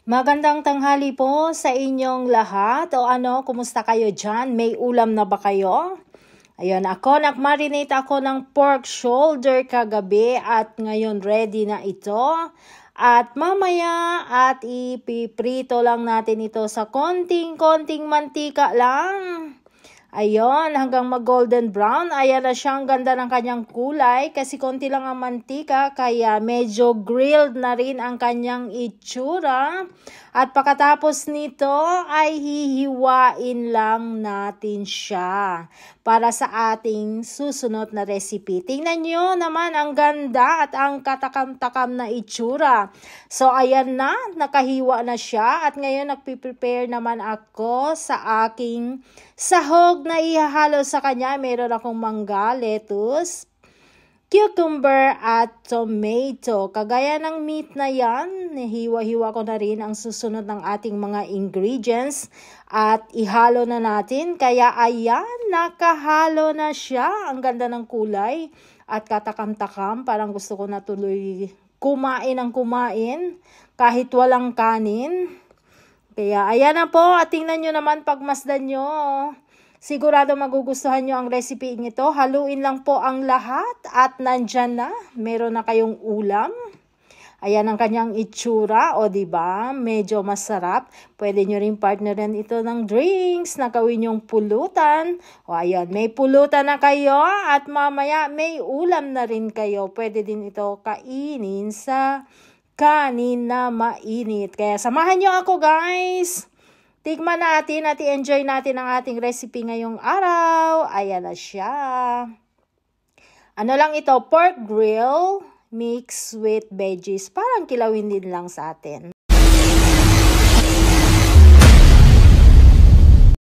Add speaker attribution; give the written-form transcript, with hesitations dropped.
Speaker 1: Magandang tanghali po sa inyong lahat. Kumusta kayo dyan? May ulam na ba kayo? Ayun, nag-marinate ako ng pork shoulder kagabi at ngayon ready na ito. At mamaya ipiprito lang natin ito sa konting mantika lang. Ayun, hanggang mag-golden brown. Ayan na siya, ang ganda ng kanyang kulay kasi konti lang ang mantika kaya medyo grilled na rin ang kanyang itsura. At pagkatapos nito ay hihiwain lang natin siya para sa ating susunod na recipe. Tingnan nyo naman ang ganda at ang katakam-takam na itsura. So ayan na, nakahiwa na siya at ngayon nagpiprepare naman ako sa aking sahog na ihahalo sa kanya. Meron akong mangga, lettuce, cucumber at tomato. Kagaya ng meat na yan, hiwa-hiwa ko na rin ang susunod ng ating mga ingredients at ihalo na natin. Kaya ayan, nakahalo na siya. Ang ganda ng kulay at katakam-takam. Parang gusto ko na tuloy kumain kahit walang kanin. Kaya ayan na po, at tingnan nyo naman, pagmasdan nyo. Sigurado magugustuhan nyo ang recipe ito. Haluin lang po ang lahat at nandyan na. Meron na kayong ulam. Ayan ang kanyang itsura, o diba? Medyo masarap. Pwede nyo rin partneran ito ng drinks na gawin yung pulutan. O ayan, may pulutan na kayo at mamaya may ulam na rin kayo. Pwede din ito kainin sa kanin na mainit. Kaya samahan nyo ako, guys. Tikman natin at i-enjoy natin ang ating recipe ngayong araw. Ayan na siya. Ano lang ito? Pork grill mixed with veggies. Parang kilawin din lang sa atin.